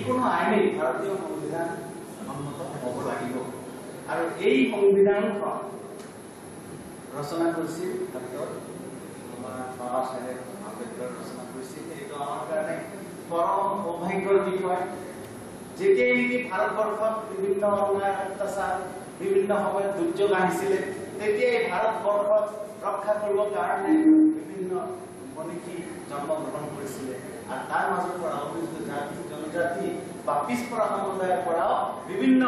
যিকোনো আইনেই ভাৰতীয় সংবিধান সন্মত হ'ব লাগিব আৰু এই সংবিধানখন ৰচনা কৰিছিল ডক্টৰ বাবা চাহেব আম্বেদকাৰ ৰচনা কৰিছিল। এইটো আমাৰ কাৰণে পৰম সৌভাগ্যৰ বিষয়। যেতিয়াই নেকি ভাৰতবৰ্ষত বিভিন্ন অন্যায় অত্যাচাৰ বিভিন্ন সময়ত দুৰ্যোগ আহিছিলে তেতিয়াই ভাৰতবৰ্ষত ৰক্ষা কৰিবৰ কাৰণে বিভিন্ন মনীষী জন্মগ্ৰহণ কৰিছিলে আৰু তাৰ মাজৰ পৰা অনুসূচিত জাতি জনজাতি বা পিছপৰা সম্প্ৰদায়ৰ পৰাও বিভিন্ন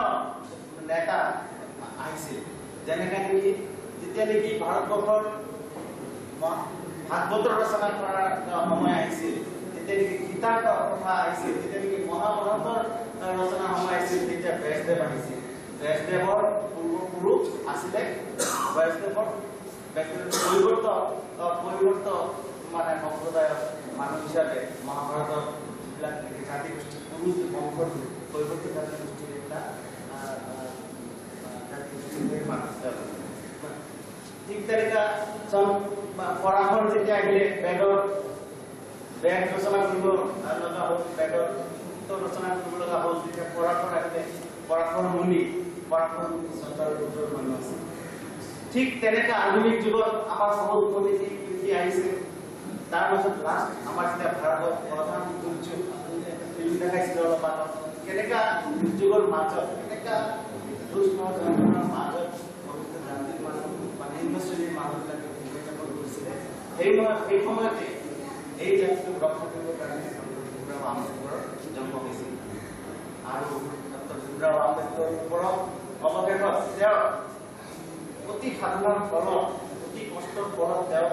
নেতা আহিছিল। যেনেকৈ নেকি যেতিয়া নেকি ভাৰতবৰ্ষৰ ভাগৱত ৰচনা কৰাৰ সময় আহিছিল, যেতিয়া নেকি গীতাৰ কথা আহিছিল, যেতিয়া নেকি মহাভাৰতৰ ৰচনা সময় আহিছিল, তেতিয়া ব্যাসদেৱ আহিছিল। ব্যাসদেৱৰ পূৰ্বপুৰুষ আছিলে ব্যাসদেৱৰ পৰিৱৰ্ত মানে সম্প্ৰদায়ৰ মানুহ হিচাপে মহাভাৰতৰ যিবিলাক জাতি গোষ্ঠী পুৰুষ বংশৰ পৰিৱৰ্তিত জাতি গোষ্ঠীৰ এইবিলাক ঠিক তেনেকা পৰাশৰ যেতিয়া আহিলে বেগ ৰচনা কৰিব লগা হ'ল, বেগৰ ৰচনা কৰিব লগা হ'ল, তেতিয়া পৰাশৰ আহিলে। পৰাশৰ মুনি চন্দ্ৰৰ মানুহ আছে। ঠিক তেনেকা আধুনিক যুগত আমাৰ বহুত মনীষী আহিছে। তাৰ মাজত লাষ্ট আমাৰ যেতিয়া ভাৰতৰ প্ৰধান দুৰ্যোগ ফিল্ম দেখাইছিল অলপ আগত, কেনেকা দুৰ্যোগৰ মাজত কেনেকা দুষ্ণৰ মাজত জাতিৰ মানুহ বা নিম্ন শ্ৰেণীৰ মানুহবিলাকে ভূমিকা কৰিছিলে। সেই সময়তে এই জাতিটোক ৰক্ষা কৰিবৰ কাৰণে ভীমৰাও আম্বেদকাৰৰ জন্ম হৈছিল আৰু ডক্টৰ ভীমৰাও আম্বেদকাৰৰ ওপৰত অৱশেষত তেওঁ অতি সাধনাৰ ফলত অতি কষ্টৰ ফলত তেওঁ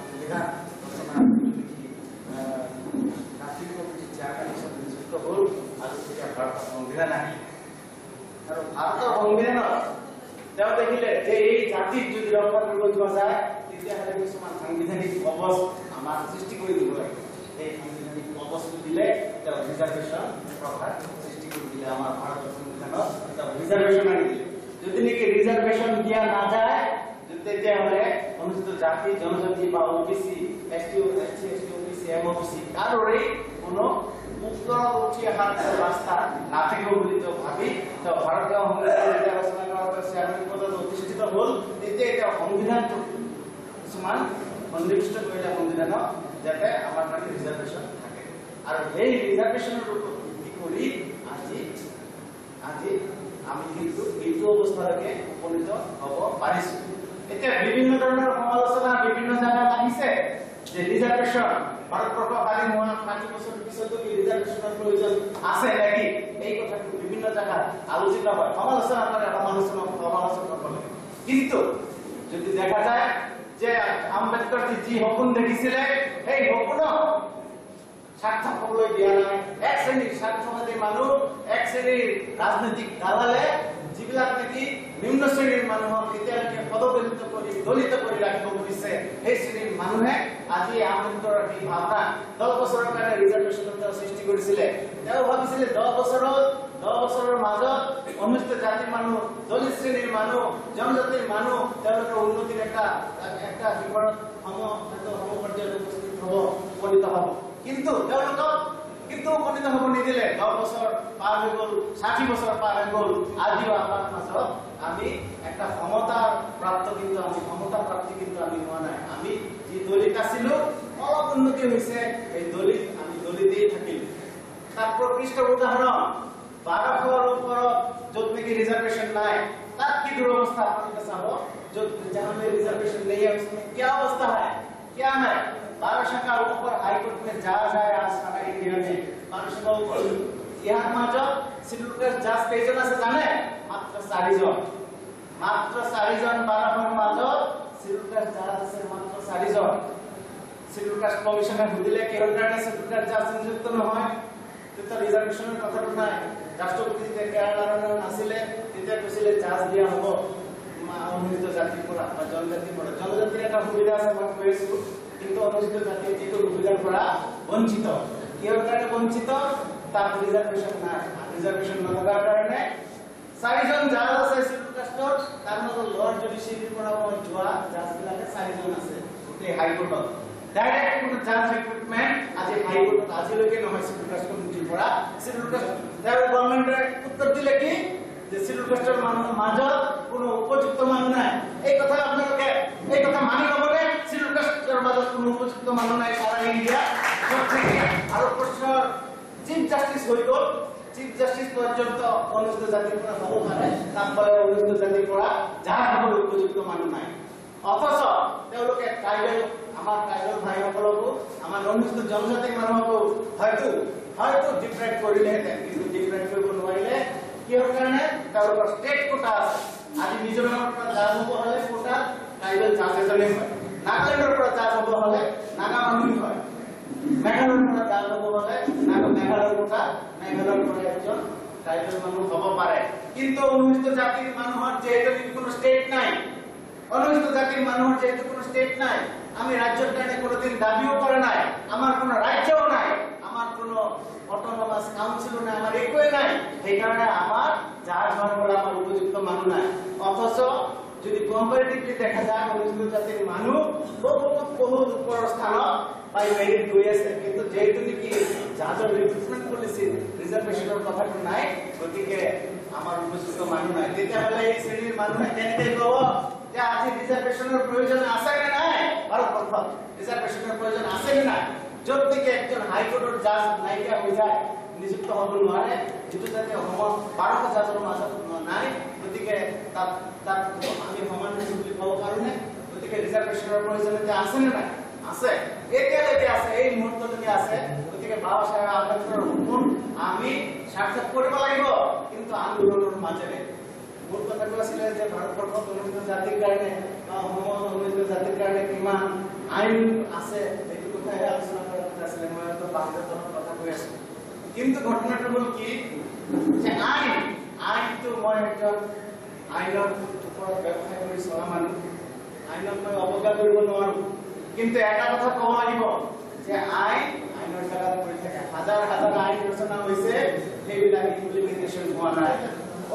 সংবিধান নিযুক্ত হ'ল আৰু তেতিয়া ভাৰতৰ সংবিধান আহিল। আৰু ভাৰতৰ সংবিধানত তেওঁ দেখিলে যে এই জাতিক যদি ৰক্ষা কৰিব যোৱা যায় তেতিয়াহ'লে কিছুমান সাংবিধানিক কবচ আমাৰ সৃষ্টি কৰি দিব লাগিব। সেই সাংবিধানিক কবচটো দিলে তেওঁ ৰিজাৰ্ভেশ্যন প্ৰভাৱ সৃষ্টি কৰি দিলে। আমাৰ ভাৰতৰ সংবিধানত তেওঁ ৰিজাৰ্ভেশ্যন আনি দিলে। যদি নেকি ৰিজাৰ্ভেশ্যন দিয়া নাযায় তেতিয়াহ'লে অনুসূচিত জাতি জনজাতি বা ওবিচি এছটি ওবিচি এমওবিচি কাৰোৰে কোনো মুক্ত উঠি অহাৰ ৰাস্তা নাথাকিব বুলি তেওঁ ভাবি তেওঁ ভাৰতীয় সংবিধান যেতিয়া ৰচনা কৰাৰ চেয়াৰমেন পদত অধিষ্ঠিত হ'ল, তেতিয়া তেওঁ সংবিধানটো কিছুমান সন্নিৱিষ্ট কৰিলে সংবিধানক যাতে আমাৰ কাৰণে ৰিজাৰ্ভেশ্যন থাকে। আৰু সেই ৰিজাৰ্ভেশ্যনৰ ওপৰত ভিত্তি কৰি আজি আমি কিন্তু এইটো অৱস্থালৈকে উপনীত হ'ব পাৰিছো। এতিয়া বিভিন্ন ধৰণৰ সমালোচনা বিভিন্ন জায়গাত আহিছে যে ৰিজাৰ্ভেশ্যন ভাৰতবৰ্ষ স্বাধীন হোৱা 60 বছৰ পিছতো কি ৰিজাৰ্ভেশ্যনৰ প্ৰয়োজন আছে নেকি, এই কথাটো বিভিন্ন জায়গাত আলোচিত হয়, সমালোচনা কৰে সমালোচকসকলে। কিন্তু যদি দেখা যায় যে আম্বেদকাৰ যি সপোন দেখিছিলে সেই সপোনক সাৰ্থক হ'বলৈ দিয়া নাই। এক শ্ৰেণীৰ স্বাৰ্থবাদী মানুহ, এক শ্ৰেণীৰ ৰাজনৈতিক দালালে যিবিলাক নেকি নিম্ন শ্ৰেণীৰ মানুহক এতিয়ালৈকে পদদলিত কৰি দলিত কৰি ৰাখিব খুজিছে, সেই শ্ৰেণীৰ মানুহে আজি আম্বেদকাৰৰ এই ভাৱনা 10 বছৰৰ কাৰণে ৰিজাৰ্ভেশ্যনৰ সৃষ্টি কৰিছিলে। তেওঁ ভাবিছিলে 10 বছৰৰ মাজত অনুসূচিত জাতিৰ মানুহ, দলিত শ্ৰেণীৰ মানুহ, জনজাতিৰ মানুহ তেওঁলোকৰ উন্নতিৰ এটা শিখৰত সমপৰ্যায়ত উপনীত হ'ব। কিন্তু তেওঁলোকক উপনীত হ'ব নিদিলে। 10 বছৰ পাৰ হৈ গ'ল, 60 বছৰ পাৰ হৈ গ'ল, আজিও আমাৰ মাজত আমি একটা ক্ষমতা প্ৰাপ্তি কিন্তু আমি হোৱা নাই। আমি যি দলিত আছিলো অলপ উন্নতি হৈছে, এই আমি দলিতেই থাকিল। তাৰ প্ৰকৃষ্ট উদাহৰণ 1200ৰ ওপৰত য'ত নেকি ৰিজাৰ্ভেশ্যন নাই, তাত কি দুৰৱস্থা আপোনালোকে চাব। जहाँ में रिजर्वेशन नहीं है उसमें क्या अवस्था है, क्या है। 1200 का ऊपर हाईकोर्ट में जा जाए आज हमारे इंडिया में 1200 का ऊपर यहाँ मात्र शेड्यूल कास्ट जास्त केजन আছে জানে মাত্র 4 জন, মাত্র 4 জন 1200 মাজত शेड्यूल कास्ट जास्त আছে মাত্র 4 জন। शेड्यूल कास्ट কমিশনে বুঝিলে কি কারণে शेड्यूल कास्ट जास्त নিযুক্ত নহয়, তো রিজার্ভেশনের কথাটো নাই। রাষ্ট্রপতি যে কেরালার আসিলে তেতিয়া কৈছিলে চার্জ দিয়া হ'ব অনুসূচিত জাতিৰ পৰা বা জনজাতিৰ পৰা। জনজাতিৰ এটা সুবিধা আছে মই কৈছো, কিন্তু অনুসূচিত জাতি যিটো সুবিধাৰ পৰা বঞ্চিত। কিহৰ কাৰণে বঞ্চিত? তাৰ ৰিজাৰ্ভেশ্যন নাই। ৰিজাৰ্ভেশ্যন নথকাৰ কাৰণে 4 জন জাজ আছে শিডিউল কাষ্টৰ, তাৰ মাজত লৰ্ড জুডিচিয়াৰীৰ পৰা যোৱা জাজবিলাকে 4 জন আছে গোটেই হাইকোৰ্টত। ডাইৰেক্ট কোনো জাজ ৰিক্ৰুটমেন্ট আজি হাইকোৰ্টত আজিলৈকে নহয় শিডিউল কাষ্ট কমিটিৰ পৰা। শিডিউল কাস্ট গভর্নমেন্টে উত্তর দিলে কি যে শিডিউল কাস্টের মাজত কোনো উপযুক্ত মানুষ নাই এই কথা আপনাদেরকে এই কথা মানি লবলে শিডিউল কাস্টের মাজত কোনো উপযুক্ত মানুষ নাই সারা ইন্ডিয়া সবথেকে আরো প্রশ্ন চিফ জাস্টিস হই গল চিফ জাস্টিস পর্যন্ত অনুষ্ঠিত জাতির পৰা হব পাৰে তাৰপৰে অনুষ্ঠিত জাতিৰ পৰা যাৰ কোনো উপযুক্ত মানুষ নাই অথচ তেওঁলোকে ট্ৰাইবেল আমাৰ ট্ৰাইবেল ভাইসকলকো আমাৰ অনুষ্ঠিত জনজাতিৰ মানুহকো হয়তো ডিফাৰেন্ট কৰিলেহেঁতেন কিন্তু ডিফাৰেন্ট কৰিব নোৱাৰিলে কিহৰ কাৰণে তেওঁলোকৰ ষ্টেট কোটা আছে আজি মিজোৰামৰ পৰা জাজ হ'ব হলে কোটা ট্ৰাইবেল জাজ এজনে হয় নাগালেণ্ডৰ পৰা জাজ হ'ব হলে নাগা মানুহ হয় মেঘালয়ৰ পৰা জাজ হ'ব হলে মেঘালয়ৰ কোটা মেঘালয়ৰ পৰা একজন ট্ৰাইবেল মানুহ হ'ব পাৰে কিন্তু অনুষ্ঠিত জাতিৰ মানুহৰ যেহেতু কোনো ষ্টেট নাই অনুষ্ঠিত জাতির মানুষের যেহেতু কোনো স্টেট নাই আমি রাজ্যের কারণে কোনোদিন দাবিও করে নাই আমার কোনো রাজ্যও নাই আমার কোনো অটোনমাস কাউন্সিলও নাই আমার একই নাই এই কারণে আমার যার ঘর আমার উপযুক্ত মানুষ নাই অথচ যদি কম্পারেটিভলি দেখা যায় অনুষ্ঠিত জাতির মানুষ বহু উপর স্থান পাই মেরিট গৈ আছে কিন্তু যেহেতু নাকি জাজৰ রিক্রুটমেন্ট পলিসি রিজার্ভেশনের কথাটো নাই গতিকে আমার উপযুক্ত মানুষ নাই তেতিয়াহলে এই শ্রেণীর মানুহে কেনেকৈ কব যে আজি রিজার্ভেশনের প্রয়োজন আছে না নাই ভারতবর্ষ রিজার্ভেশনের প্রয়োজন আছে না নাই যত থেকে একজন হাইকোর্টের জাজ নাইকিয়া হয়ে যায় নিযুক্ত হব নোৱাৰে যেটো যাতে অসমৰ 12শ জাজৰ মাজত নাই গতিকে তাত আমি সমান বুলি ক'ব পাৰোঁনে গতিকে ৰিজাৰ্ভেশনৰ প্ৰয়োজনীয়তা আছে না নাই আছে এতিয়ালৈকে আছে এই মুহূৰ্তলৈকে আছে গতিকে বাবা সাহেব আম্বেদকৰৰ সপোন আমি সাৰ্থক কৰিব লাগিব কিন্তু আন্দোলনৰ মাজেৰে মূল কথাটো আছিলে যে ভাৰতবৰ্ষত অনুষ্ঠিত জাতিৰ কাৰণে অসমত অনুষ্ঠিত জাতিৰ কাৰণে কিমান আইন আছে এইটো কথাহে আলোচনা কৰাৰ কথা আছিলে মই তো বাধ্যতামূলক কথা কৈ আছো কিন্তু ঘটনাটো হ'ল কি যে আইনটো মই একজন আইনৰ ওপৰত ব্যৱসায় কৰি চলা মানুহ আইনক মই অৱজ্ঞা কৰিব নোৱাৰো কিন্তু এটা কথা ক'ব লাগিব যে আইনৰ জাগাত পৰি থাকে হাজাৰ হাজাৰ আইন ৰচনা হৈছে সেইবিলাক ইমপ্লিমেন্টেশ্যন হোৱা নাই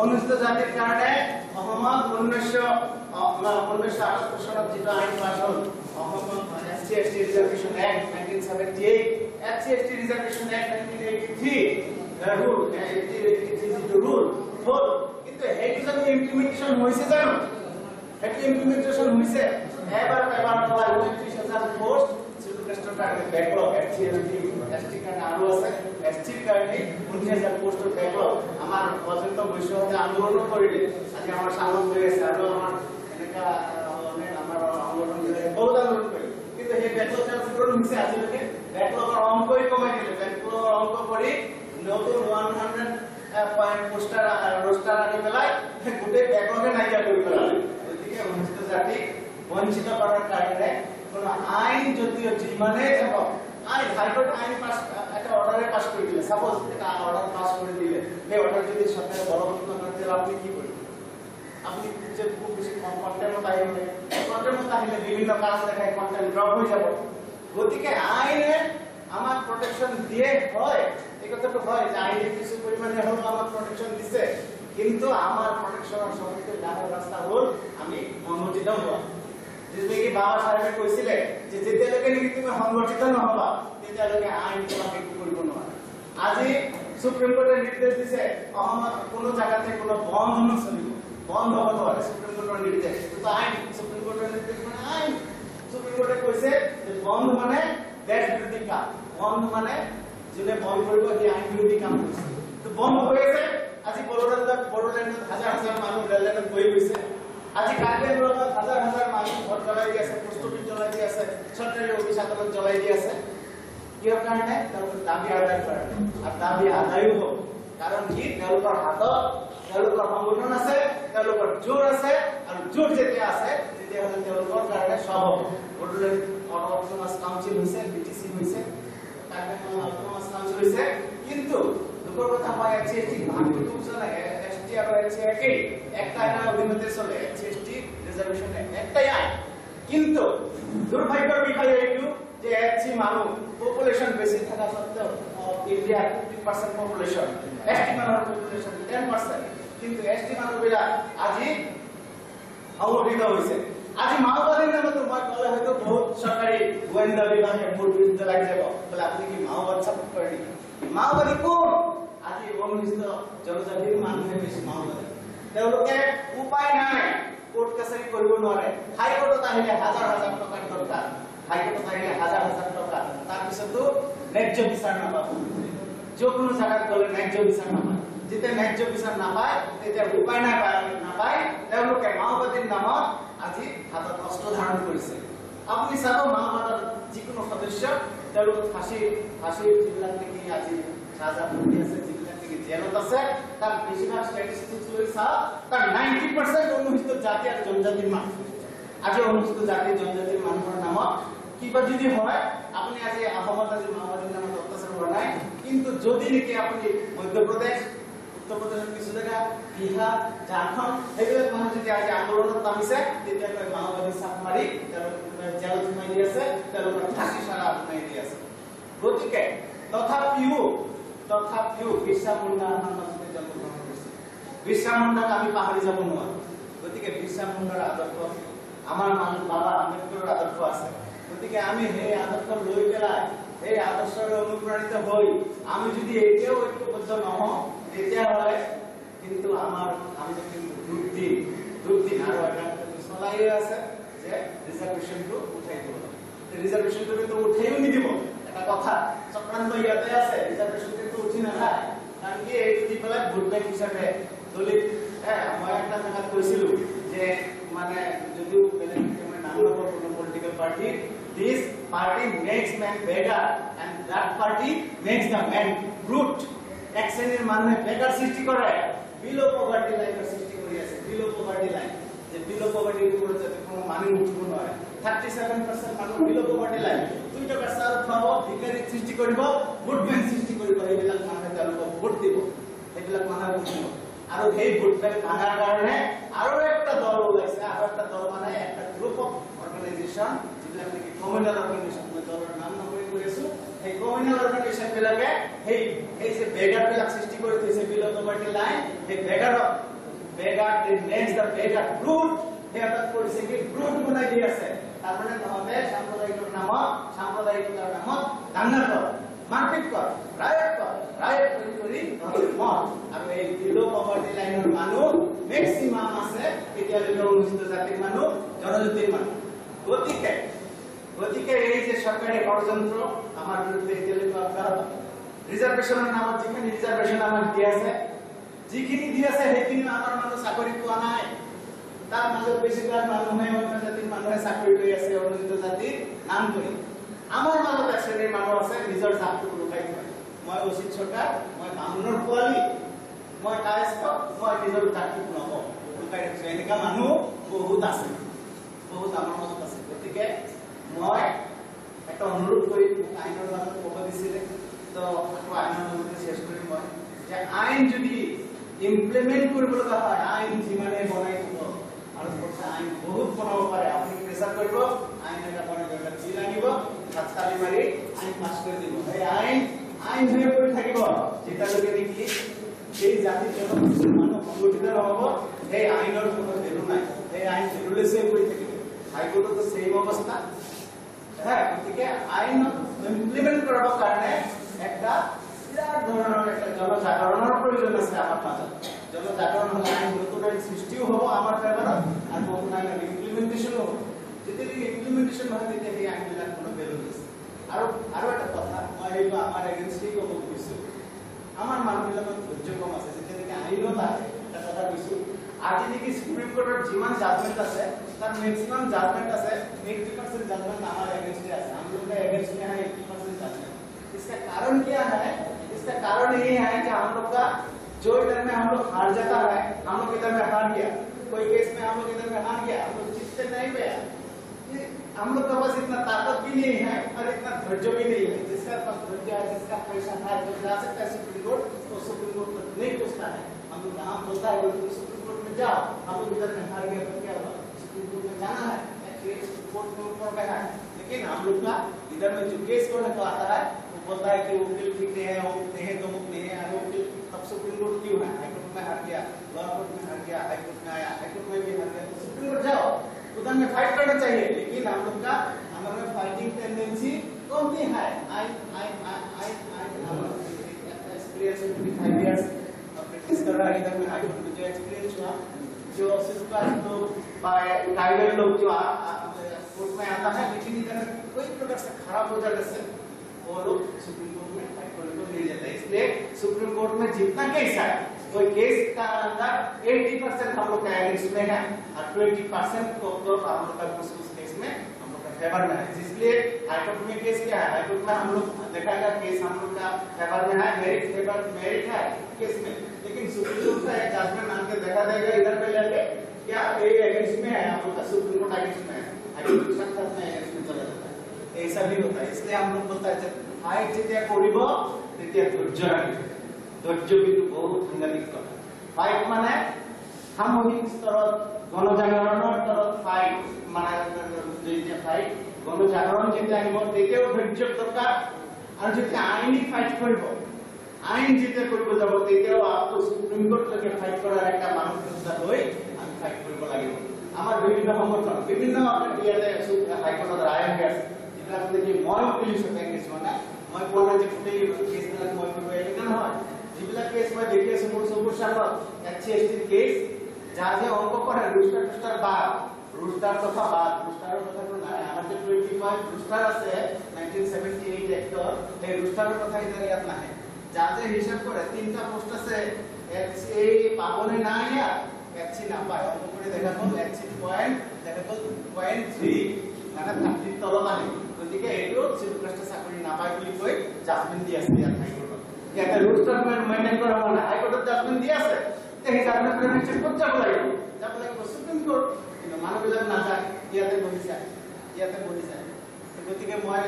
অনুষ্ঠিত জাতিৰ কাৰণে অসমত 1968 চনত যিটো আইন পাছ হ'ল অসমত SC ST reservation act 1978 SC ST reservation act 1983 rule হ'ল কিন্তু সেইটো জানো ইমপ্লিমেন্টেশ্যন হৈছে জানো সেইটো ইমপ্লিমেন্টেশ্যন হৈছে এবাৰ 23000 পোষ্ট শিডিউল কাষ্টৰ কাৰণে ব্যাকলগ SC ST কাৰণে আৰু আছে ST কাৰণে 19000 পোষ্টৰ ব্যাকলগ আমাৰ পৰ্যন্ত বৈশ্যতে আন্দোলন কৰিলে আজি আমাৰ সামন হৈ আছে আৰু আমাৰ এনেকা আমাৰ আন্দোলন বহুত আন্দোলন কৰিলে কিন্তু সেই ব্যাকলগৰ পূৰণ হৈছে আজিলৈকে ব্যাকলগৰ অংকই কমাই দিলে ব্যাকলগৰ অংক কৰি নতুন 100 পয়েন্ট পোস্টাৰ ৰোস্টাৰ আনি পেলাই গোটেই ব্যাকলগে নাইকিয়া কৰি পেলালে গতিকে অনুষ্ঠিত জাতি বঞ্চিত কৰাৰ কাৰণে কোনো আইন যদিও যিমানে থাকক আইন হাইকোর্ট আইন পাস একটা অর্ডারে পাস করে দিলে সাপোজ একটা অর্ডার পাস করে দিলে এই অর্ডার যদি সরকার বলবৎ না করে আপনি কি করবেন আপনি যে খুব বেশি কন্টেন্ট তাইলে কন্টেন্ট তাইলে বিভিন্ন কাজ দেখায় কন্টেন্ট ড্রপ হয়ে যাব গতিকে আইনে আমার প্রোটেকশন দিয়ে হয় এই কথাটো হয় যে আইনে কিছু পরিমাণে হোক আমার প্রোটেকশন দিছে কিন্তু আমার প্রোটেকশনের সবচেয়ে ডাঙৰ রাস্তা হল আমি সংগঠিত হওয়া যেনেকৈ বাবা সাহেবে কৈছিলে যে যেতিয়ালৈকে নেকি তুমি সংগঠিত নহবা তেতিয়ালৈকে আইন তোমাক একো কৰিব নোৱাৰে আজি সুপ্ৰিম কোৰ্টে নিৰ্দেশ দিছে অসমত কোনো জায়গাতে কোনো বন্ধ নচলিব বন্ধ হ'ব নোৱাৰে সুপ্ৰিম কোৰ্টৰ নিৰ্দেশ কিন্তু আইন সুপ্ৰিম কোৰ্টৰ নিৰ্দেশ মানে আইন সুপ্ৰিম কোৰ্টে কৈছে যে বন্ধ মানে দেশ বিৰোধী কাম বন্ধ মানে যোনে বন্ধ কৰিব সেই আইন বিৰোধী কাম কৰিছে তো বন্ধ হৈ আছে আজি বড়োলেণ্ডত হাজাৰ হাজাৰ মানুহ ৰেললাইনত বহি গৈছে আজি কাৰ্বি আংলঙত হাজাৰ হাজাৰ মানুহ ঘৰ জ্বলাই দি আছে পোষ্ট অফিচ জ্বলাই দি আছে চৰকাৰী অফিচ আদালত জ্বলাই দি আছে কিহৰ কাৰণে তেওঁলোকৰ দাবী আদায় কৰে আৰু দাবী আদায়ো হ'ব কাৰণ কি তেওঁলোকৰ হাতত তেওঁলোকৰ সংগঠন আছে তেওঁলোকৰ জোৰ আছে আৰু জোৰ যেতিয়া আছে তেতিয়াহ'লে তেওঁলোকৰ কাৰণে সব হ'ব বড়োলেণ্ড অটোনমাস কাউন্সিল হৈছে BTC হৈছে কাৰ্বি আংলং অটোনমাস কাউন্সিল হৈছে কিন্তু দুখৰ কথা হয় SC ST ভাগটো চলে ST আৰু SC একেই একটা আইনৰ অধীনতে চলে SC ST ৰিজাৰ্ভেশন একটাই আইন কিন্তু দুৰ্ভাগ্যৰ বিষয় এইটো যে SC মানুহ পপুলেশন বেশি থাকা সত্ত্বেও ইন্ডিয়াৰ 50% পপুলেশন ST মানুহৰ পপুলেশন 10% কিন্তু ST মানুহবিলাক আজি সংগঠিত হৈছে আজি মাওবাদীৰ নামত মই ক'লে হয়তো বহুত চৰকাৰী গোয়েন্দা বিভাগে মোৰ বিৰুদ্ধে লাগি যাব বলে আপনি কি মাওবাদ সাপোৰ্ট কৰেন মাওবাদী কোন জনজাতিৰ মানুহে বেছি মাওবাদী তেওঁলোকে উপায় নাই কোৰ্ট কাছাৰী কৰিব নোৱাৰে হাইকোৰ্টত আহিলে হাজাৰ হাজাৰ টকাৰ দৰকাৰ হাইকোৰ্টত আহিলে হাজাৰ হাজাৰ টকা তাৰ পিছতো ন্যায্য বিচাৰ নাপাব যিকোনো জায়গাত গলে ন্যায্য বিচাৰ নাপায় যেতিয়া ন্যায্য বিচাৰ নাপায় তেতিয়া উপায় নাপায় তেওঁলোকে মাওবাদীৰ নামত আজি হাতত অস্ত্ৰ ধাৰণ কৰিছে আপুনি চাব মাওবাদৰ যিকোনো সদস্য তেওঁলোক ফাঁসি যিবিলাক নেকি আজি সাজা ভুগি আছে যিবিলাক নেকি জেলত আছে তাৰ বেছিভাগ ষ্টেটিষ্টিক্স লৈ চাওঁ তাৰ 90% অনুসূচিত জাতি আৰু জনজাতিৰ মানুহ আজি অনুসূচিত জাতি জনজাতিৰ মানুহৰ নামত কিবা যদি হয় আপুনি আজি অসমত আজি মাওবাদীৰ নামত অত্যাচাৰ হোৱা নাই কিন্তু যদি নেকি আপুনি মধ্যপ্ৰদেশ উত্তৰ প্ৰদেশৰ কিছু জায়গা বিহাৰ ঝাৰখণ্ড এইবিলাক মানুহ যদি আজি আন্দোলনত নামিছে তেতিয়ালৈ মাওবাদী চাপ মাৰি তেওঁলোকক জেলত সোমাই দি আছে তেওঁলোকৰ ফাঁসি সাৰা সোমাই দি আছে গতিকে তথাপিও বিৰছা মুণ্ডা আমাৰ মাজতে জন্মগ্ৰহণ কৰিছে বিৰছা মুণ্ডাক আমি পাহৰি যাব নোৱাৰো গতিকে বিৰছা মুণ্ডাৰ আদৰ্শ আমাৰ বাবা আম্বেদকৰৰ আদৰ্শ আছে গতিকে আমি সেই আদৰ্শ লৈ পেলাই এই আদৰ্শৰ অনুপ্ৰাণিত হৈ আমি যদি এতিয়াও ঐক্যবদ্ধ নহওঁ তেতিয়াহ'লে কিন্তু আমাৰ আমি কিন্তু দুদিন আৰু এটা চলাইয়ে আছে যে ৰিজাৰ্ভেশ্যনটো উঠাই দিব ৰিজাৰ্ভেশ্যনটো কিন্তু উঠাইও নিদিব এটা কথা চক্ৰান্ত ইয়াতে আছে ৰিজাৰ্ভেশ্যন কিন্তু উঠি নাযায় কাৰণ কি এইটো দি পেলাই ভোট বেংক হিচাপে দলিত মই একটা জায়গাত কৈছিলো যে মানে যদিও বেলেগ নাম নকওঁ কোনো political party this party makes man beggar and that party makes the man brute এক শ্ৰেণীৰ মানুহে বেগাৰ সৃষ্টি কৰে বিলো পভাৰ্টি লাইনৰ সৃষ্টি কৰি আছে বিলো পভাৰ্টি লাইন যে বিলো পভাৰ্টিৰ ওপৰত যাতে কোনো মানুহ উঠিব নোৱাৰে 37% মানুহ বিলো পভাৰ্টি লাইন 2 টকা চাউল খাব ভিখাৰী সৃষ্টি কৰিব ভোট বেংক সৃষ্টি কৰিব এইবিলাক মানুহে তেওঁলোকক ভোট দিব এইবিলাক মানুহে বুজিব আৰু সেই ভোট বেংক ভাঙাৰ কাৰণে আৰু একটা দল ওলাইছে আৰু একটা দল মানে একটা গ্ৰুপ অফ অৰ্গানাইজেশ্যন যিবিলাক নেকি কমিউনাল অৰ্গানাইজেশ্যন মই দলৰ নাম নকৈ কৈ আছো এই কমিউনাল অৰ্গানাইজেশ্যন বিলাকে এই যে বেগাৰবিলাক সৃষ্টি কৰি থৈছে বিলো পভাৰ্টি লাইন এই বেগাৰ নেক্সট দ্য বেগাৰ ব্ৰুট হেয়াত কৰিছে কি ব্ৰুট বনাই দি আছে তাৰমানে নহতে সাম্প্ৰদায়িকৰ নামত দাঙ্গা কৰ মাৰপিট কৰ ৰায়ট কৰি মত আৰু এই বিলো পভাৰ্টি লাইনৰ মানুহ মেক্সিমাম আছে এতিয়ালৈকে অনুষ্ঠিত জাতিৰ মানুহ জনজাতিৰ মানুহ গতিকে এই যে সরকারি ষড়যন্ত্র আমার বিরুদ্ধে এতিয়ালৈকে অব্যাহত রিজার্ভেশনের নামত যিখিনি রিজার্ভেশন আমার দিয়ে আছে যিখিনি দিয়ে আছে সেইখিনি আমাৰ মানুহ চাকৰি পোৱা নাই তাৰ মাজত বেছিভাগ মানুহে অন্য জাতিৰ মানুহে চাকৰি লৈ আছে অনুষ্ঠিত জাতিৰ নাম কৰি আমাৰ মাজত এক শ্ৰেণীৰ মানুহ আছে নিজৰ জাতটো লুকাই থয় মই অচিত চৰকাৰ মই বামুণৰ পোৱালি মই কায়স্থ মই নিজৰ জাতটো নকওঁ লুকাই ৰাখিছো এনেকুৱা মানুহ বহুত আছে বহুত আমাৰ মাজত আছে গতিকে মই একটা অনুরোধ করি আইনের নামে কথা দিছিলে তো আইনের নামে শেষ করি মই যে আইন যদি ইমপ্লিমেন্ট কৰিব লগা হয় আইন যিমানে বনাই দিব আৰু আইন বহুত বনাব পাৰে আপুনি প্ৰেছাৰ কৰিব আইন এটা বনাই দিলে বিল আনিব হাততালি মাৰি আইন পাছ কৰি দিব এই আইন হৈ পৰি থাকিব যেতিয়ালৈকে নেকি এই জাতিৰ জনগোষ্ঠীৰ মানুহ সংগঠিত নহব এই আইনৰ কোনো ভেলু নাই এই আইন ভেলুলেছ হৈ পৰি থাকিব হাইকোৰ্টতো চেম অৱস্থা গতিকে আইন ইমপ্লিমেন্ট কৰাৰ কাৰণে একটা বিৰাট ধৰণৰ একটা জনজাগৰণৰ প্ৰয়োজন আছে আমাৰ মাজত জনজাগৰণ হলে আইন নতুন আইন সৃষ্টিও হ'ব আমাৰ ফেভাৰত আৰু নতুন আইন ইমপ্লিমেন্টেশ্যনো হ'ব যেতিয়া ইমপ্লিমেন্টেশ্যন নহয় তেতিয়া সেই আইনবিলাক কোনো ভেলু নাই আৰু এটা কথা মই এইটো আমাৰ এগেইনষ্টে ক'ব খুজিছোঁ আমাৰ মানুহবিলাকৰ ধৈৰ্য কম আছে যেতিয়ালৈকে আইনত আহে এটা কথা কৈছোঁ আজি নেকি সুপ্ৰিম কোর্টের যিমান জাজমেন্ট আছে তার ম্যাক্সিমাম জাজমেंट আছে 80% জাজमेंट हमारे अगेंस्ट আছে हम लोग का अगेंस्ट में है 80% जाजमेंट इसका कारण क्या है इसका कारण ये है कि हम लोग का जो इधर में हम लोग हार जाता है हम लोग इधर में हार गया कोई केस में हम लोग इधर में हार गया हम लोग जीतते नहीं गया हम लोग के पास इतना ताकत भी नहीं है और इतना धैर्य भी नहीं है जिसका पास धैर्य है जिसका पैसा है जो जा सकता है सुप्रीम कोर्ट तो सुप्रीम कोर्ट नहीं पूछता है हम लोग नाम बोलता है सुप्रीम कोर्ट में जाओ हम लोग इधर में हार गए तो क्या हुआ सुप्रीम कोर्ट में जाना है केस कोर्ट में ऊपर गया है लेकिन हम लोग का इधर में जो केस करने को आता है वो बोलता है कि वकील ठीक नहीं है वो नहीं है तो मुक्त नहीं है वकील तब सुप्रीम कोर्ट क्यों है हाईकोर्ट में हार गया लोअर कोर्ट में हार गया हाईकोर्ट में आया हाईकोर्ट में भी हार गया तो सुप्रीम कोर्ट जाओ उधर में फाइट करना चाहिए लेकिन हम लोग का हमारे में फाइटिंग टेंडेंसी कमती है आई एक्सपीरियंस 25 years of इस कारण इधर में हाईकोर्ट में जो एक्सपीरियंस हुआ, जो सिस्टम लोग ट्राइबल लोग जो कोर्ट में आता है, लेकिन इधर कोई प्रकार से खराब हो जाने से वो लोग सुप्रीम कोर्ट में हाईकोर्ट को ले जाते हैं। इसलिए सुप्रीम कोर्ट में जितना केस है, कोई केस का अंदर 80% हम लोग का अगेंस्ट में है और 20% को तो हम लोग का उस केस में हम लोग का फेवर में है। इसलिए हाईकोर्ट में केस क्या है, हाईकोर्ट में हम लोग देखेगा केस हम लोग का फेवर में है, मेरिट है केस में, लेकिन सुप्रीम कोर्ट का एक जजमेंट मान के देखा जाएगा इधर पे लेके क्या ये अगेंस्ट में है, हम लोग का सुप्रीम कोर्ट अगेंस्ट में है, हाईकोर्ट के साथ में अगेंस्ट में चला जाता है। ऐसा भी होता है। इसलिए हम लोग बोलता है फाइट जेतिया करिब तेतिया धैर्य राखिब, धैर्य किन्तु बहुत साংঘাতিক কথা। फाइट माने सामूहिक स्तरत गणजागৰণৰ स्तरत फाइट माने जेतिया फाइट गणजागरण जेतिया आनिब तेतियाও धैर्যৰ দৰকাৰ, আৰু যেতিয়া আইনী ফাইট কৰিব, আইন যেতিয়া কৰিব যাব তেতিয়াও আপটো সুপ্ৰিম কোৰ্টলৈকে ফাইট কৰাৰ একটা মানসিকতা লৈ আমি ফাইট কৰিব লাগিব। আমাৰ বিভিন্ন সংগঠন বিভিন্ন ইয়াতে হাইকোৰ্টত ৰায় আহি আছে, যিবিলাক দেখি মই পুলিচত এংগেজ হোৱা নাই, মই কোৱা নাই যে গোটেই কেছবিলাক মই কৰিব এনেকুৱা নহয়। যিবিলাক কেছ মই দেখি আছো মোৰ চকুৰ সামনত SC ST কেছ, যাৰ যে অংক কৰে রুস্টার বাদ, রুস্টার কথা বাদ, রুস্টারের কথা তো নাই, আমার যে 25 রুস্টার আছে 1978 এক্টর, এই রুস্টারের কথা ইয়াত নাহে। যাতে হিসাব করে তিনটা পোস্ট আছে এই পাবনে না ইয়া SC না পায়, অঙ্ক করে দেখা গেল SC পয়েন্ট দেখা গেল 0.3 মানে 30 তলত আনি, গতিকে এইটো চিফ চাকৰি নাপায় বুলি কৈ জাজমেন্ট দি আছে ইয়াত হাইকোৰ্টত। ইয়াতে ৰুস্টাৰ মেইনটেইন কৰা হোৱা নাই, হাইকোৰ্টত জাজমেন্ট দি আছে, এই জাজমেন্ট কৰি চেক কৰি যাব লাগিব সুপ্ৰিম কোৰ্ট, কিন্তু মানুহবিলাক নাযায়, ইয়াতে বহি যায়। গতিকে মই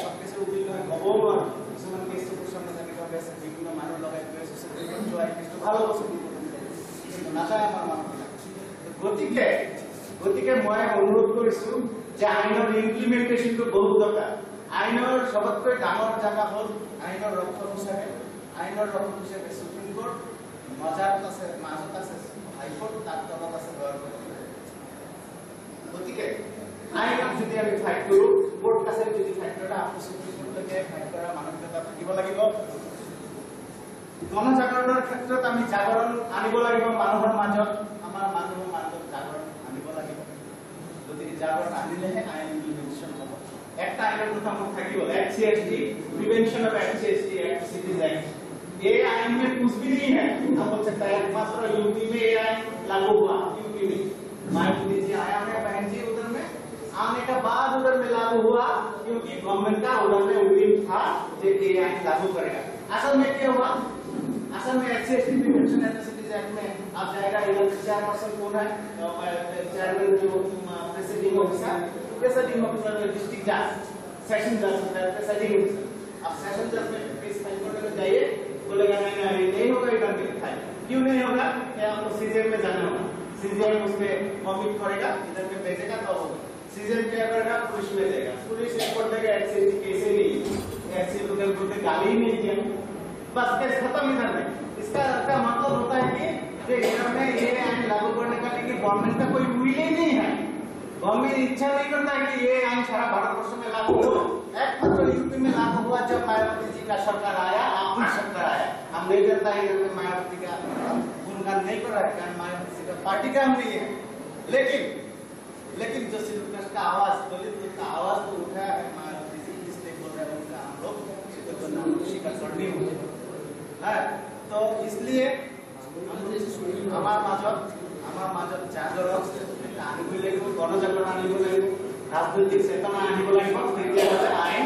সবকিছু উকিল নহয় ক'বও নোৱাৰো, কিছুমান কেছ চকুৰ সামনে থাকিব আছে, বিভিন্ন মানুহ লগাই গৈ আছে সুপ্ৰিম কোৰ্ট যোৱা কেছটো ভাল হ'ব সুপ্ৰিম কোৰ্ট, কিন্তু নাযায় আমাৰ মানুহবিলাক। গতিকে মই অনুৰোধ কৰিছো যে আইনৰ ইমপ্লিমেন্টেশনটো বহুত দৰকাৰ। আইনৰ সবতকৈ ডাঙৰ জায়গা হ'ল আইনৰ ৰক্ষক হিচাপে সুপ্ৰিম কোৰ্ট, মাজত আছে হাইকোৰ্ট, তাৰ তলত আছে লোয়াৰ কোৰ্ট। গতিকে আইনত যদি আমি ফাইট কৰো, কোৰ্ট কাছাৰী যদি ফাইট কৰা, আপনি সুপ্ৰিম কোৰ্টলৈকে ফাইট কৰা মানসিকতা থাকিব লাগিব। গণজাগৰণৰ ক্ষেত্ৰত আমি জাগৰণ আনিব লাগিব মানুহৰ মাজত, আমাৰ মানুহৰ মাজত জাগৰণ আনিব লাগিব। গতিকে জাগৰণ আনিলেহে আইন ইমপ্লিমেন্টেশন হ'ব। একটা আইনের কথা মনে থাকিব SC ST prevention of SC ST act cities act, ये आइन में कुछ भी नहीं है। अब बोल सकता है एकमात्र यूपी में ये आइन लागू हुआ, यूपी में मायावती जी आया है, बहन जी उधर में आने के बाद उधर में लागू हुआ, क्योंकि गवर्नमेंट का उधर में उम्मीद था कि ये आइन लागू करेगा। असल में क्या हुआ, असल में SC ST prevention of cities act में आप जाएगा इधर चेयरपर्सन कौन है, चेयरमैन जो प्रेसिडिंग ऑफिसर डिस्ट्रिक्ट जज, सेशन जज होता है प्रेसिडिंग ऑफिसर। अब सेशन जज में केस फाइल करने को जाइए, बोलेगा नहीं होगा इधर में फाइल, क्यों नहीं होगा, क्या आपको सीजीएम में जाना होगा, सीजीएम उसमें कमिट करेगा, इधर में भेजेगा तो होगा, सीजीएम क्या करेगा, पुलिस में देगा, पुलिस रिपोर्ट देगा SC कैसे नहीं, SC को गाली ही नहीं दिया, बस केस खत्म इधर में। इसका मतलब होता है कि इधर में ये आइन लागू करने का, लेकिन गवर्नमेंट का कोई विल ही नहीं है, गवर्नमेंट इच्छा नहीं करता है कि ये आइन सारा भारतवर्ष में लागू हो। एकमात्र यूपी में लागू हुआ जब मायावती जी का सरकार आया, आपका सरकार आया। हम नहीं करता है कि मायावती का गुणगान नहीं कर रहा है, कारण मायावती जी का पार्टी का हम नहीं है, लेकिन जो सिर्फ का आवाज, दलित लोग का आवाज तो उठाया है मायावती जी, इसलिए बोल रहे हैं उनका हम लोग स्वीकार करनी होगी। तो इसलिए আমার মাজত জাগৰণ আনিব লাগিব, গণজাগৰণ আনিব লাগিব, ৰাজনৈতিক চেতনা আনিব লাগিব, তেতিয়াহ'লে আইন